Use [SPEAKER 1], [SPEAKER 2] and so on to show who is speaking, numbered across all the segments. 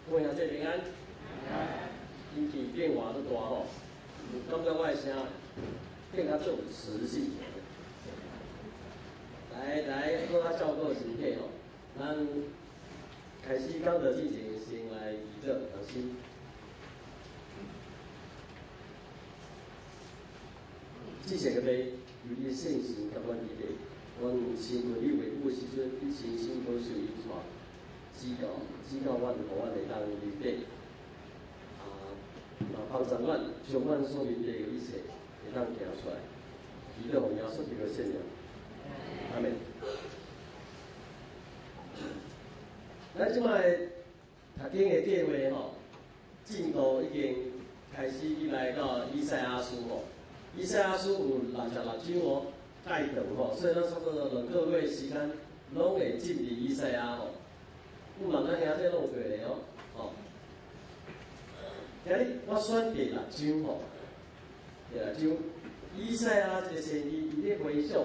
[SPEAKER 1] 各位兄弟平安。天气变化都大吼，感觉我的声变较重磁性。来，做较照顾身体吼。咱开始讲的之前，先来祈祷同心。之前个杯，由你圣神甲阮伫咧，阮先问你维护的时阵，你诚心保守伊带，指教阮，互阮会当理解。帮助阮将阮所面对的一切会当行出来，祈祷奉耶稣基督的圣名，阿门。咱即摆读经的计划吼，进度已经开始来到以赛亚书吼。以赛亚书有66章哦，介长吼，所以咱差不多2个月时间，拢会进入以赛亚吼。咱兄弟拢有过咧哦，今日我选第6章吼，第6章以赛亚这个先知伊咧回想，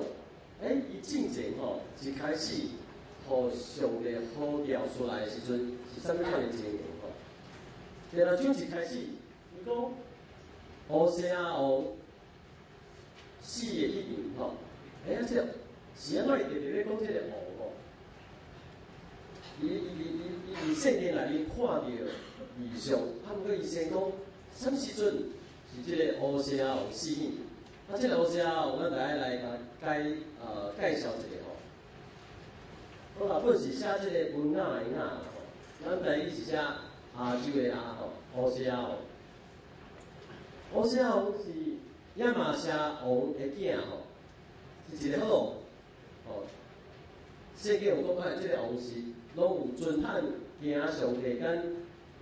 [SPEAKER 1] 伊进前吼一开始，互上帝呼调出来的时阵是啥物款的情形吼？第6章一开始，伊讲乌西亚王死的一年吼，这是安怎特别咧讲这个王吼？伊圣经内面看到异象，不过伊先讲什么时阵是这个乌西亚王死呢？这个乌西亚王，咱大家来介绍一下吼。我本是写这个文雅的雅吼，咱第一是写亚洲的亚吼，乌西亚王。乌西亚王是亚玛谢王的囝吼，是一个好王。圣经有讲这个王是拢有尊罕行上帝跟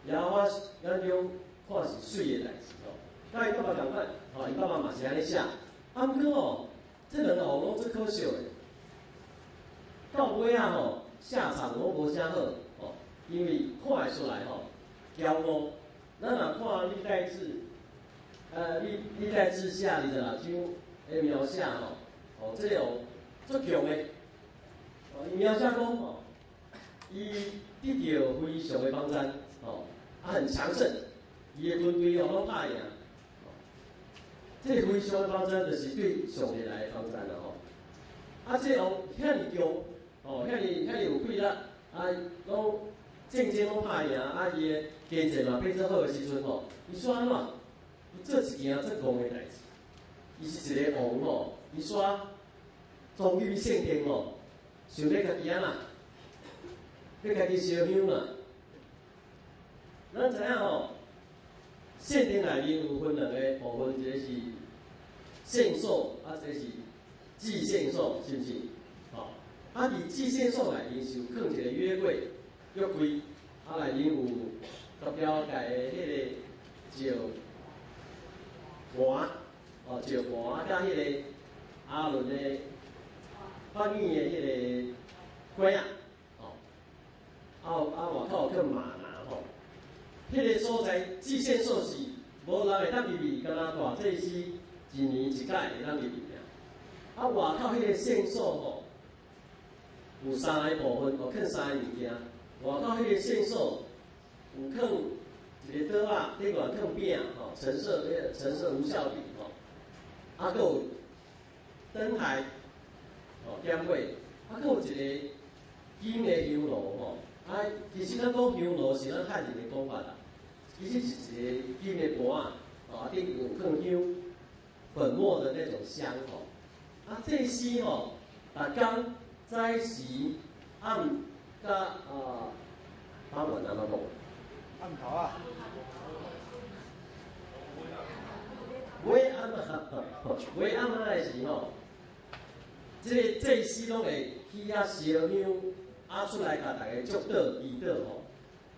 [SPEAKER 1] 耶和华眼中看是水的代志吼。甲伊爸爸同款，伊爸爸嘛是安尼写。不过这两个王拢最可惜的，到尾啊下场拢无啥好因为看会出来骄傲。咱若看历代志，历代志下26章的描写这个足强的。伊描写讲伊得到非常的帮助很强盛，伊的军队拢打赢。这个非常的帮助就是对上帝来的帮助啦这个遐尼强遐尼有气力拢战争拢打赢伊的经济嘛变做好的时阵伊煞安怎？伊做一件足戆的代志。伊是一个王伊煞忠于圣经想要家己安那，要家己烧香啦。咱知影圣经内面有分2个部分，一个是圣所，一个是祭献所，是不是？伫祭献所内面是有放一个约柜，内面有特标界的迄个石盘，石盘甲迄个阿伦的翻译的迄个龟外口放玛拿迄个所在祭献所是无人会当入去，敢若大祭司1年1届会当入去尔。外口迄个圣所有3个部分，放3个物件。外口迄个圣所有放一个桌顶面放饼橙色无效饼还有灯台点火，还有一个金的香炉其实咱讲香炉是咱汉人的讲法啦，其实是一个金的盘顶有放香粉末的那种香这时逐工早时暗甲傍晚安怎讲？
[SPEAKER 2] 暗头啊。
[SPEAKER 1] 尾暗的时这时拢会去烧香出来甲大家祝祷祈祷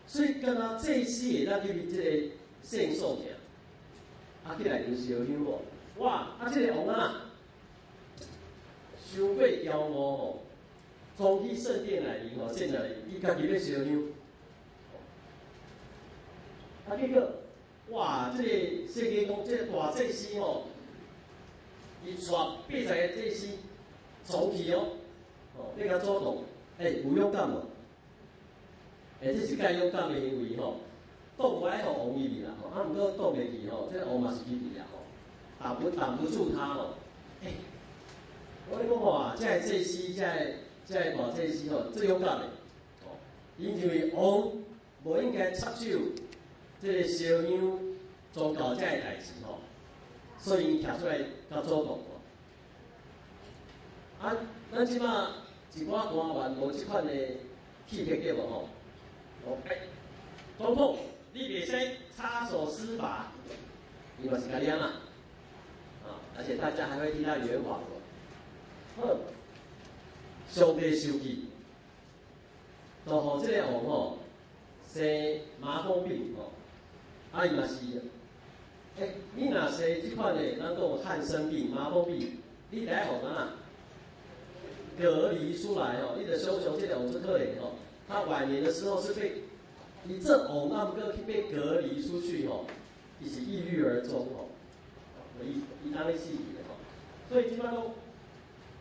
[SPEAKER 1] 所以敢若这时会当入去这个圣所行，去内面烧香哇！这个王伤过骄傲冲去圣殿内面现在伊家己要烧香结果哇！这个圣经讲，这个大祭司伊带80个祭司冲去你甲主动，有勇敢无？这是介勇敢的行为挡不爱互王入去啦吼，啊，毋过挡袂去吼，这个王嘛是去去啦吼，挡不住他吼。我跟你讲哇，这祭司，这大祭司吼，最勇敢的哦，因为王无应该插手这个烧香宗教这个代志吼，所以伊徛出来较主动哦。啊，咱即马一寡官员无即款的气魄对无吼？哦，总统，你袂使插手司法，伊嘛是甲念啦，啊，而且大家还会替他圆谎哦。好，上帝生气，就互即个王吼生麻风病吼，啊伊嘛是，你若生即款的，咱讲汉生病、麻风病，你第一互咱啊隔离出来哦，你的想想这个王最可怜哦，他晚年的时候是被你这王那么个被隔离出去吼，伊是抑郁而终吼，伊当咧死去的吼，所以即摆讲。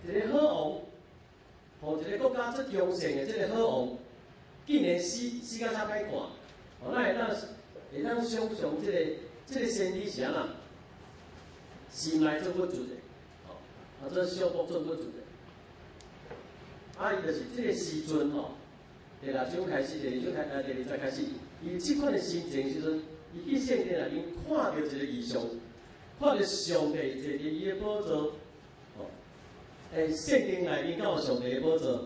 [SPEAKER 1] 一个好王，互一个国家最强盛的这个好王，竟然死到遮歹看，哦，咱会当想象这个先知是安那，心内做不准的，哦，啊，这小国做不准的，啊，伊就是这个时阵吼，第六章开始，第二章开始，伊即款的心情时阵，伊去圣殿内面看到一个异象，看到上帝坐伫伊的宝座。圣经内面敢有上帝的宝座？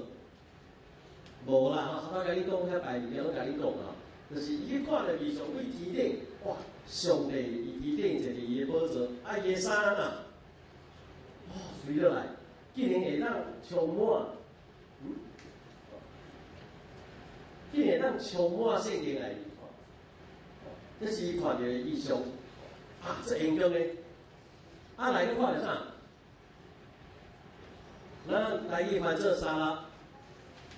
[SPEAKER 1] 无啦，哈！头甲你讲遐白面，拢甲你讲啦，就是伊去看到异象，为天顶，哇！上帝伊天顶坐伫伊的宝座，啊，伊的衫啊，哇，随落来，竟然会当充满，竟然会当充满圣经内面，这是伊看到的异象，啊，这应用呢？啊，来个看到啥？咱台语翻做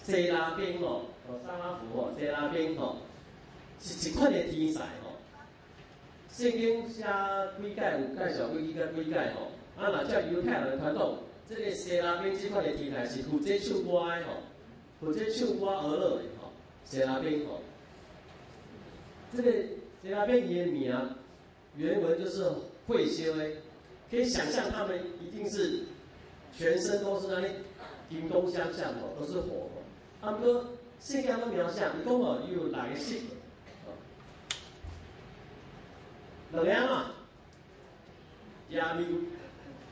[SPEAKER 1] 西拉宾吼，沙拉夫吼，西拉宾吼，是一款的天才吼。圣经写几解有介绍几解吼，啊，若照犹太人传统，这个西拉宾这款的天才是负责唱歌的吼，负责唱歌而乐的吼，西拉宾吼。这个西拉宾伊的名原文就是会修的，可以想象他们一定是。全身都是那里金光相向哦，都是火哦。啊，不过圣经都描写，伊讲哦，伊有6个色，两个嘛，亚面，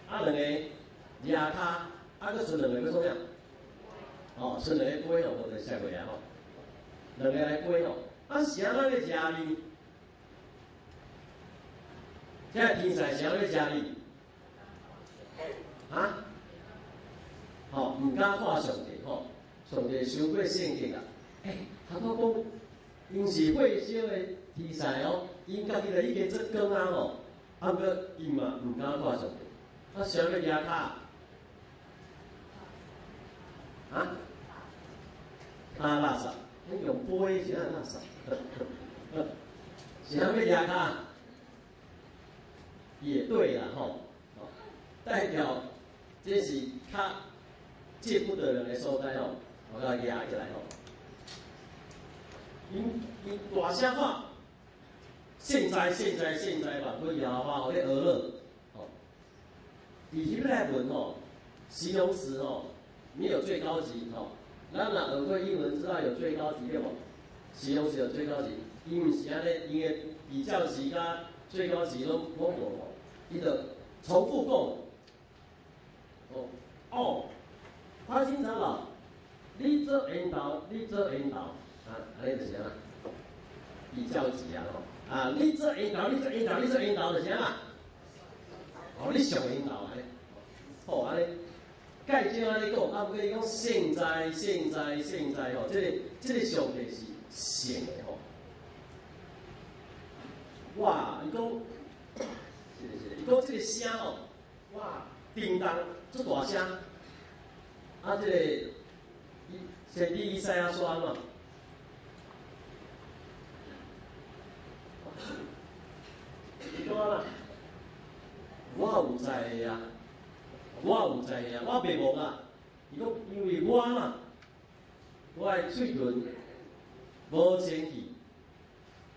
[SPEAKER 1] 啊2个亚卡，啊个剩2个要怎样？哦，剩2个龟哦，我就写过啊吼，2个来龟哦，啊是安那个亚面，这个天才是安那个亚面，啊？吼，毋敢看上帝吼，上帝伤过圣洁啊！他讲因是会烧的天才哦，因家己就已经做工啊吼，啊不过伊嘛毋敢看上帝，啊想要压卡，啊，垃圾，你用杯是安垃圾，是安要压卡，也对啦吼，代表这是较。见不得人的所在吼，我甲压起来吼。因大声喊，现在吧，可以啊，话我咧俄勒，哦，以希伯来文吼，形容词吼，没有最高级吼。咱若学过英文，知道有最高级对无？形容词有最高级，因为是安尼，因为比较级甲最高级拢无吼，伊就重复讲，哦。花心长老，你做引导，啊，安尼就是啊，比较级啊吼，啊，你做引导，就是啊，哦，你上引导安尼，好安尼，介正安尼讲，啊，不过伊讲现在吼，这个上帝是现的吼，哇，伊讲，是，伊讲这个声吼，哇，叮当，足大声。啊，这个先知以赛亚说嘛，伊讲啦，我有知的啊，我袂忘啊。伊讲因为我嘛，我的嘴唇无清气，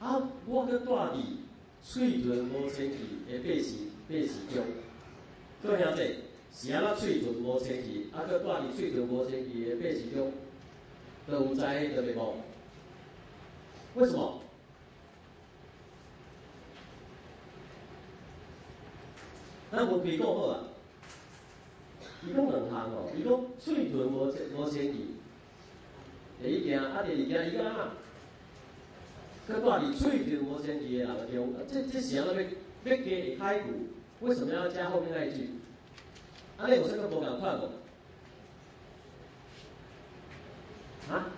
[SPEAKER 1] 啊，我搁住伫喙唇无清气的八时中，各位兄弟，是安怎喙唇无清气，搁住伫喙唇无清气的八时中，都有知迄个袂无？为什么？咱问题讲好啊，伊讲两项哦，伊讲喙唇无清气，第一件，第二件，伊讲安怎？搁住伫喙唇无清气的人中，这是安怎要加的开句？为什么要加后面那一句？安尼有啥个无共款无？啊？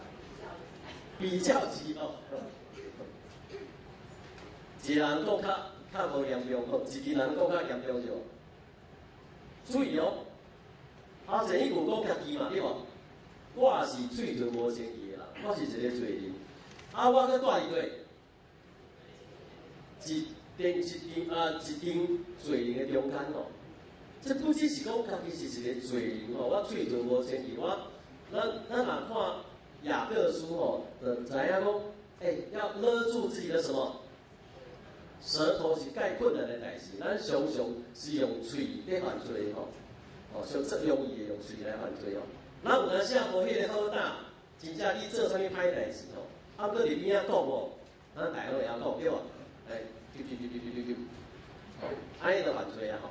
[SPEAKER 1] 比较级哦。一个人讲较无严重，一个人讲较严重就。注意哦，前一句讲家己嘛，对无？我是喙唇无清气的人，我是一个罪人。我搁住伫对。一定罪人的中间哦，这不只是讲家己是一个罪人哦，我喙唇无清气，咱若看雅各书哦，就知影讲，要勒住自己的什么舌头是介困难的代志，咱常常是用喙在犯罪吼，上最容易的用喙来犯罪哦。咱有当时啊无迄个好胆，真正你做啥物歹代志吼，搁伫边仔讲哦，咱大家都会晓讲对吧？安尼就犯罪啊吼！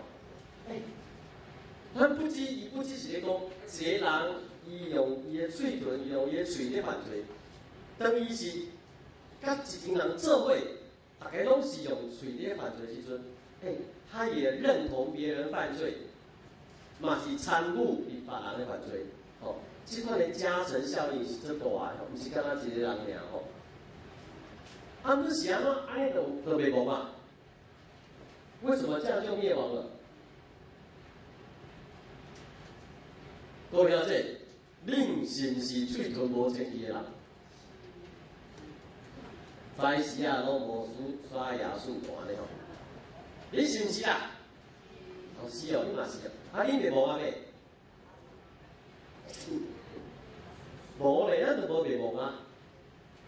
[SPEAKER 1] 咱不只是咧讲，一个人伊用伊的嘴唇，用伊的嘴咧犯罪，等于是甲一群人做伙，大家拢是用嘴咧犯罪时阵，他也认同别人犯罪，嘛是参与别人的犯罪，哦，这款的加成效应是真大的，毋是干那一个人尔吼。不是安怎安尼就灭亡嘛？为什么这样就灭亡了？各位了解，恁是毋是喙唇无清气的人？在时啊，拢无刷牙漱汗的吼。你是毋是啊？是哦，你嘛是哦。恁灭亡啊未？无咧，咱就无灭亡啊。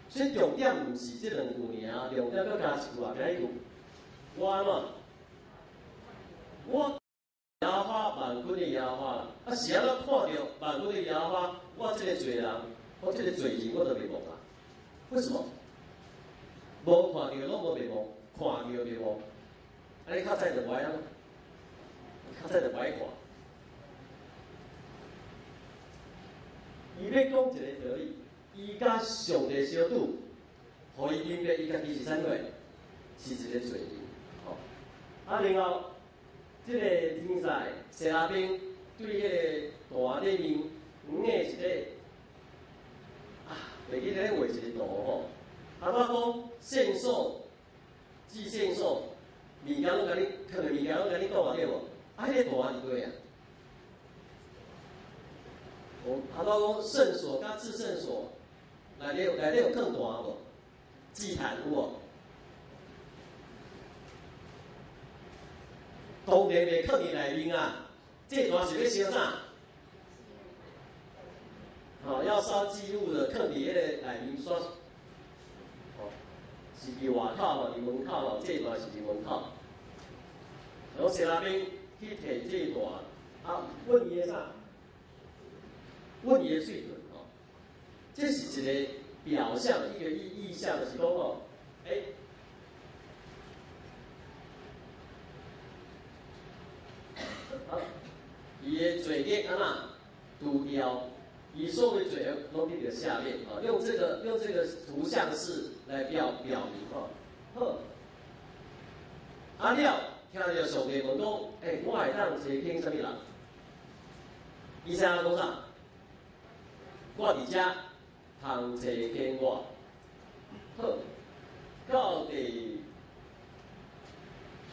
[SPEAKER 1] 所以重点毋是这两句尔，重点搁加一句啊，加一句，我安怎？我耶和华万军的耶和华啦，是安怎看到万军的耶和华？我这个罪人，我这个罪人，我就灭亡啊！为什么？无看到拢无灭亡，看到灭亡，安尼较早就歹啊，较早就歹看。伊要讲一个道理。伊甲上帝相拄，互伊明白伊家己是啥货，是一个罪人。另后，这个天使西拉宾对迄个大里面黄的一个袂记得画一个图吼。讲线索、寄线索，物件拢甲你，可能物件拢甲你讲啊对无？迄个图是对啊。讲圣所甲至圣所。内底有更大无？祭坛有无？当然袂放伫内面啊！这段是要烧啥？要烧祭物的，放伫迄个内面刷。是伫外口嘛，伫门口嘛，这段是伫门口。然后西拉宾去摕这段，问伊个啥？问伊个水准。这是一个表象，一个意象，就是讲哦，伊的罪孽安那拄掉，以所有的罪拢伫个下面啊，用这个图像式来表明哦。好，了，听到上帝问讲，我会当找听什么人？伊啥讲啥？我伫遮。通找见我，好，到第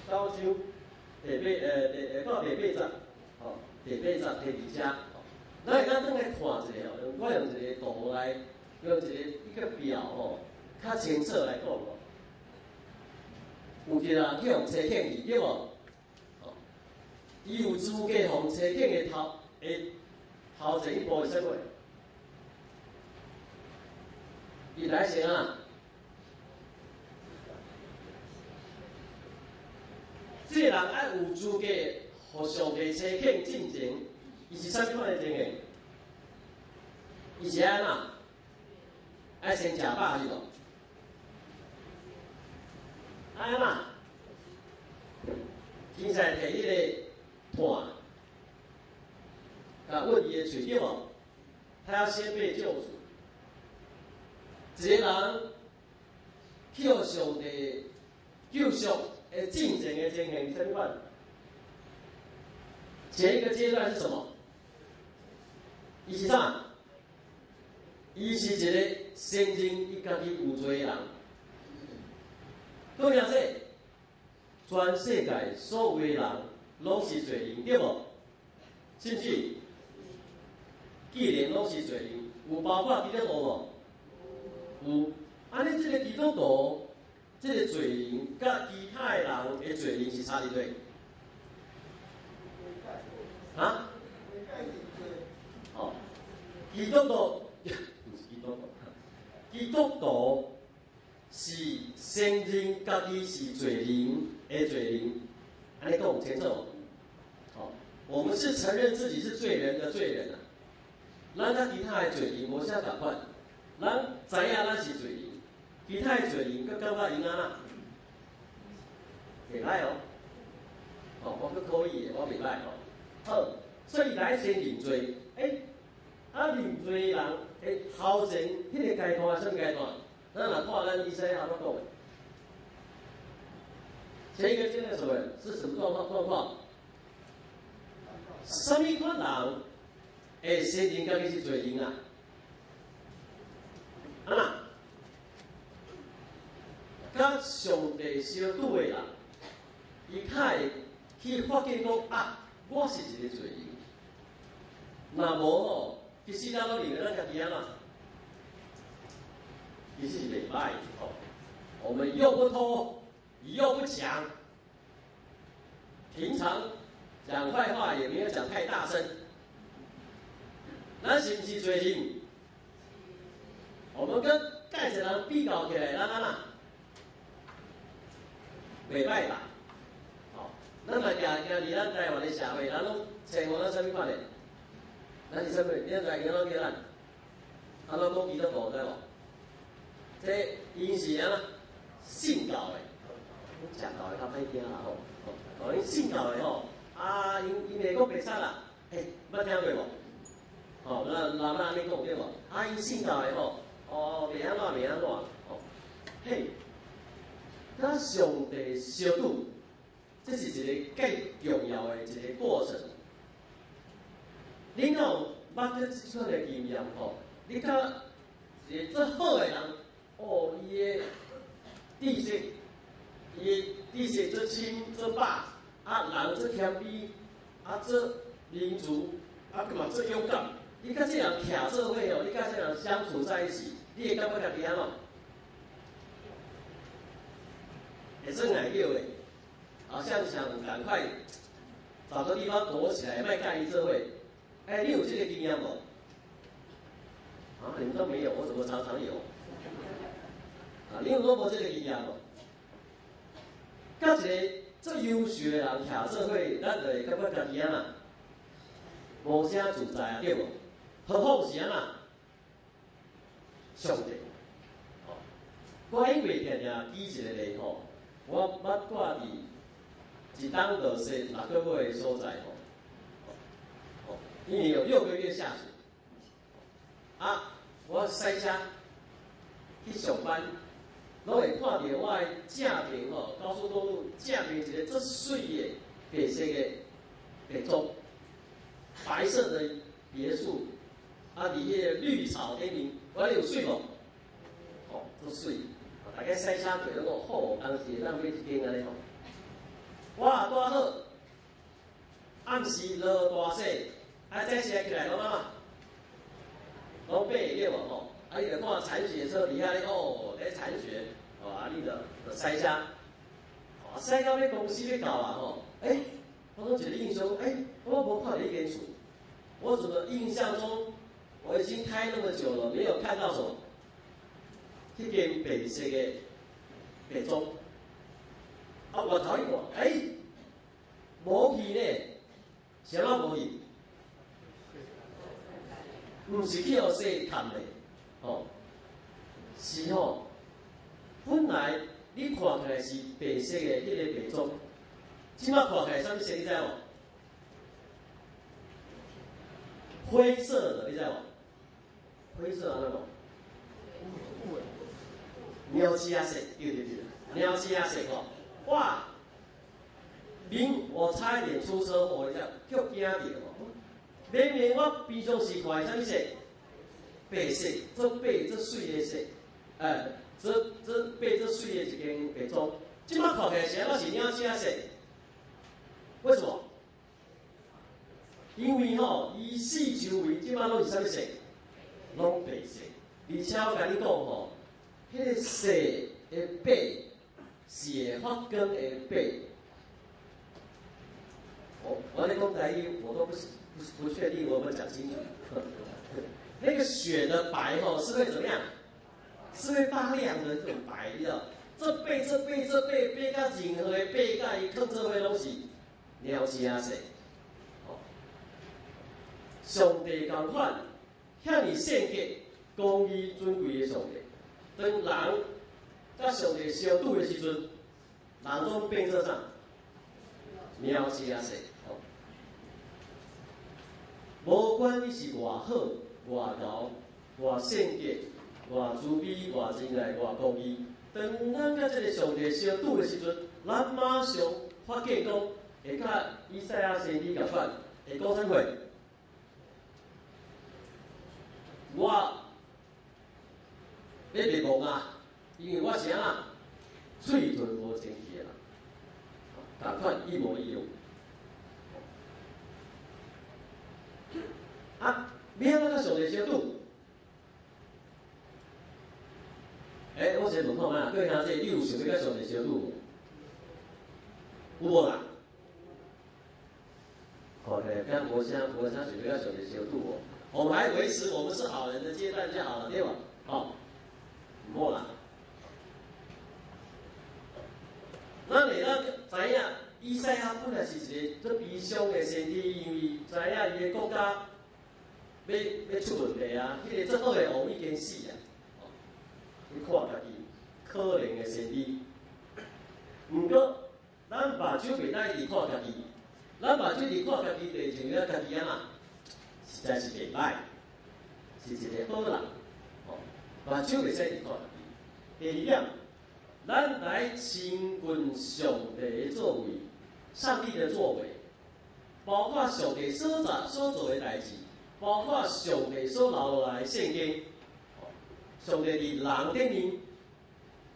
[SPEAKER 1] 九章到第八章，第八章第二章，咱会当转来看一下哦。我用一个图来，用一个表吼，较清楚来讲哦。有一个人去互车捡去，对无？伊有资格互车捡的头前一步是啥货？伊来先啊，这个人爱有资格，互上帝差遣进前，伊是啥物款的情形？伊是安怎？爱先食饱是无？安怎？天使摕迄个炭，甲问伊的嘴对无？他要先被救赎。一个人去互上帝救赎的进前的情形，啥物款？前一个阶段是什么？伊是啥？伊是一个承认伊家己有罪的人。讲啥说？全世界所有的人拢是罪人，对无？是不是？既然拢是罪人，有包括基督徒无？有。安尼，这个基督徒，这个罪人，甲其他的人的罪人是差伫对？啊？哦，基督徒，不是基督徒，基督徒是承认家己是罪人的罪人，安尼讲有清楚无？哦，我们是承认自己是罪人的罪人啊。咱甲其他的罪人无啥共款，咱知影咱是罪人，其他的罪人佫感觉因安那？袂歹哦，哦，我佫可以的，我袂歹哦。好，所以来先认罪，认罪的人诶，头前迄个阶段什么阶段？咱若看咱以赛亚怎讲的，前一个阶段什么？是什么状况？什么款人会承认家己是罪人啊？甲上帝相拄的人，伊较会去发现讲啊，我是一个罪人。若无吼，其实咱拢认为咱家己安怎？其实是袂歹哦。我们又不偷，又不抢，平常讲坏话也没有讲太大声。咱是不是罪人？我们跟盖子人比较起来，咱安怎？袂歹吧？哦，咱嘛行伫咱台湾的社会，咱拢生活咱啥物款的？咱是啥物？你知影拢叫咱？咱讲基督徒知无？这因是安怎？信教的，食教的较歹听啦吼。哦，因信教的吼，因袂讲白杀啦，捌听过无？哦，咱安尼讲对无？因信教的吼，袂安怎，哦，嘿。甲上帝相拄，这是一个介重要的一个过程。你有捌过即款的经验吼？你甲一个做好的人，伊的知识，做清做饱，人做谦卑，做民主，佮嘛做勇敢。你甲这人徛做伙哦，你甲这人相处在一起，你会感觉家己安怎？也是奶油的，好像想赶快找个地方躲起来，卖干一社会。你有这个经验无？你们都没有，我怎么常常有？你有无这个经验无？甲一个最优秀的人徛做伙，咱就会感觉家己安怎？无啥自在啊，对无？好好是安怎？上帝。我因为常常举一个例吼。我捌住伫一当落雪6个月的所在吼，一年有6个月下雪。我驶车去上班，拢会看到我的正面吼，高速公路正面一个足水的白色的别墅，白色的别墅，伫迄个绿草天明，我有水无？足水。大家驶车过拢讲好，当时咱买一间安尼吼。我拄好，暗时落大雪，早起来起来拢怎？拢爬对无吼？伊就看铲雪车底下咧咧铲雪，你就驶车，驶到咧公司要到啊吼。我讲一个印象，我无看到一间厝，我怎么印象中我已经开那么久了，没有看到什么？迄间白色的白钟，我头一看，无去呢，啥物无去？毋是去互洗探的，哦，是吼。本来你看起来是白色的迄个白种，即摆看起来啥物色？你知无？灰色的，你知无？灰色安怎讲？猫鼠仔色，对，猫鼠仔色吼，哇！我差一点出车祸，你知叫惊着哦。明明我平常时看啥物色？白色，这白这水的色，这白这水的一件白装，即摆看起来是我是猫鼠仔色，为什么？因为吼，伊四周围即摆拢是啥物色？拢白色，而且我甲你讲吼，迄个色的白是会发光的白。我在讲台语，我都不确定我有没有讲清楚。那个雪的白吼是会怎么样？是会发亮的这种白，你知道？这白甲任何的白甲伊放做伙拢是猫鼠仔色。上帝同款，遐尼圣洁、公义、尊贵的上帝，当人甲上帝相拄的时阵，人总变做啥？猫鼠仔色。无管你是偌好、偌高、偌圣洁、偌慈悲、偌仁爱、偌公义，当咱甲这个上帝相拄的时阵，咱马上发现讲，会甲以赛亚先知共款，会讲啥货？我要灭亡啊！因为我是啊，嘴唇无清气的人，共款一模一样。啊，要安怎甲上帝相拄？我先问看卖啊，各位兄弟，你有想要甲上帝相拄无？有无啦？看起来敢无啥想要甲上帝相拄无？我们还维持我们是好人的阶段就好了，对吧？好，唔好啦。咱会当知影，以赛亚本来是一个最悲伤的先知，因为知影伊的国家要出问题啊，迄个最好的王已经死啊。你看家己可怜的先知，毋过咱目睭袂当一直看家己，咱目睭一直看家己，就像了家己啊嘛。实在是袂歹，是一个好人。目睭袂使一看。第二点，咱来亲近上帝的作为，上帝的作为，包括上帝所做的代志，包括上帝所留落来的圣经，上帝伫人顶面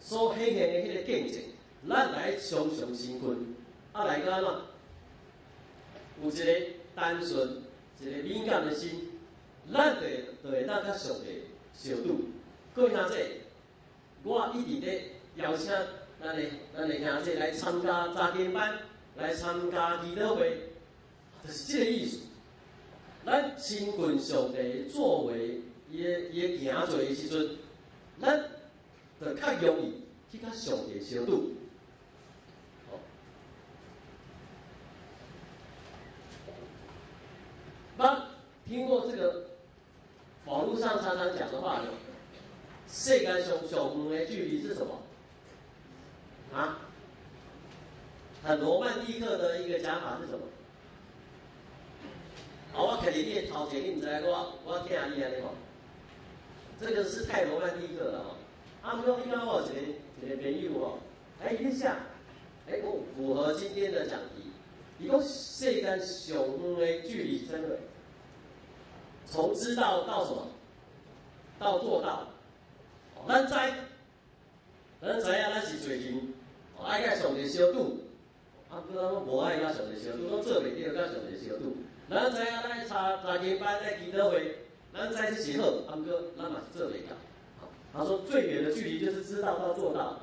[SPEAKER 1] 所显现的迄个见证，咱来常常亲近，来个怎？有一个单纯。一个敏感的心，咱就会当甲上帝相拄。各位兄弟，我一直咧邀请咱的兄弟来参加查经班，来参加祈祷会，就是这个意思。咱亲近上帝作为伊的行做的时阵，咱就较容易去甲上帝相拄。听过这个网络上常常讲的话，世间上远的距离是什么？啊？很罗曼蒂克的一个讲法是什么？我肯定你的头前，你唔知我听你安尼讲，这个是太罗曼蒂克了哦。不过你刚我一个朋友哦，一下，我符合今天的讲题。伊讲世间上远的距离真的。从知道到什么？到做到。咱知影咱是罪人，爱甲上帝相拄。不过咱无爱甲上帝相拄，咱做袂到甲上帝相拄。咱知影咱查经班、在祈祷会，咱知这是好，不过咱嘛是做袂到。他说最远的距离就是知道到做到。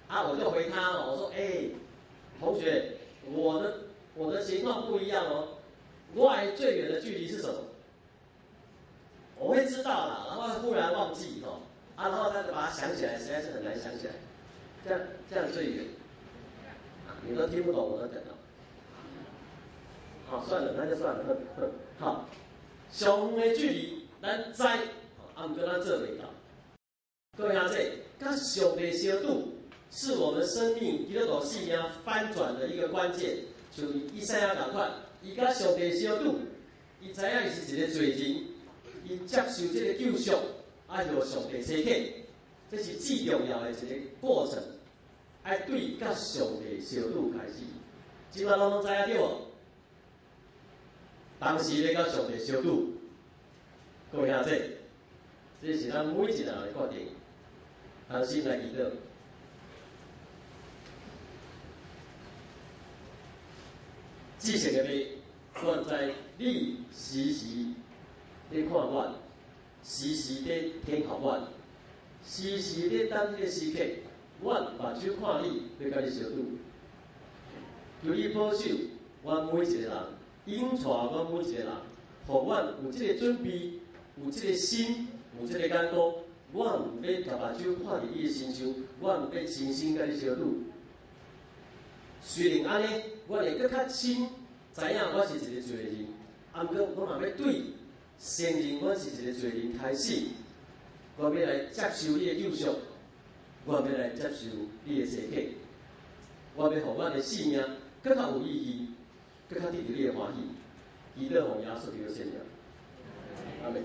[SPEAKER 1] 我就回他我说同学，我的情况不一样哦。我最远的距离是什么？我会知道啦，然后忽然忘记然后他就把它想起来，实在是很难想起来，这样最远，你都听不懂我都讲到。好，算了，那就算了。好，上远的距离，咱知，啊，毋过咱做袂到。各位兄弟，甲上帝相拄，是我们生命基督徒信仰翻转的一个关键。像以赛亚同款，伊甲上帝相拄，伊知影伊是一个罪人，伊接受这个救赎，爱互上帝差遣，这是最重要的一个过程。爱对甲上帝相拄开始，即摆拢知影对无？当时咧甲上帝相拄，各位兄弟，这是咱每一个人的决定。当心来祈祷。至诚的你，愿在你时时咧看我，时时咧听候我，时时咧等迄个时刻，我目睭看你，要甲你相拄。求你保守阮每一个人，引带阮每一个人，互阮有这个准备，有这个心，有这个眼光。我毋要甲目睭看伫你的身上，我毋要深深甲你相拄。虽然安尼，我会搁较深知影我是一个罪人，啊，毋过我嘛要对承认我是一个罪人开始，我要来接受你的救赎，我要来接受你的赦免，我要互我的生命搁较有意义，搁较得到你的欢喜。祈祷奉耶稣基督圣名，阿门。